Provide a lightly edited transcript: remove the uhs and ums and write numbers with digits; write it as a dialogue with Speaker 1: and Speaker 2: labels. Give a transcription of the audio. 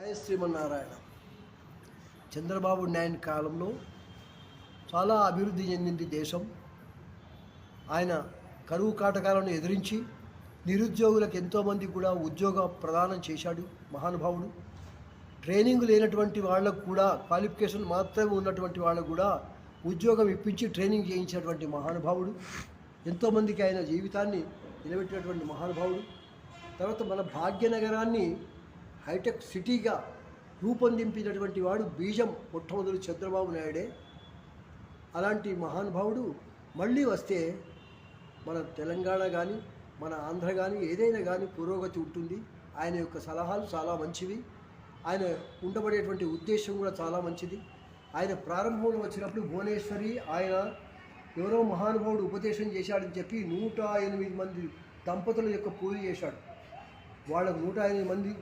Speaker 1: జయ శ్రీమన్నారాయణ. చంద్రబాబు నాయుడు కాలంలో చాలా అభివృద్ధి చెందింది దేశం. ఆయన కరువు కాటకాలను ఎదిరించి నిరుద్యోగులకు ఎంతోమంది కూడా ఉద్యోగ ప్రదానం చేశాడు మహానుభావుడు. ట్రైనింగ్ లేనటువంటి వాళ్ళకు కూడా, క్వాలిఫికేషన్ మాత్రమే ఉన్నటువంటి వాళ్ళకు కూడా ఉద్యోగం ఇప్పించి ట్రైనింగ్ చేయించినటువంటి మహానుభావుడు. ఎంతోమందికి ఆయన జీవితాన్ని నిలబెట్టినటువంటి మహానుభావుడు. తర్వాత మన భాగ్యనగరాన్ని హైటెక్ సిటీగా రూపొందింపినటువంటి వాడు బీజం మొట్టమొదటి చంద్రబాబు నాయుడే. అలాంటి మహానుభావుడు మళ్ళీ వస్తే మన తెలంగాణ కానీ మన ఆంధ్ర కానీ ఏదైనా కానీ పురోగతి ఉంటుంది. ఆయన యొక్క సలహాలు చాలా మంచివి. ఆయన ఉండబడేటువంటి ఉద్దేశం కూడా చాలా మంచిది. ఆయన ప్రారంభంలో వచ్చినప్పుడు భువనేశ్వరి ఆయన ఎవరో మహానుభావుడు ఉపదేశం చేశాడని చెప్పి 108 మంది దంపతుల యొక్క పూజ చేశాడు. వాళ్ళకు 108 మంది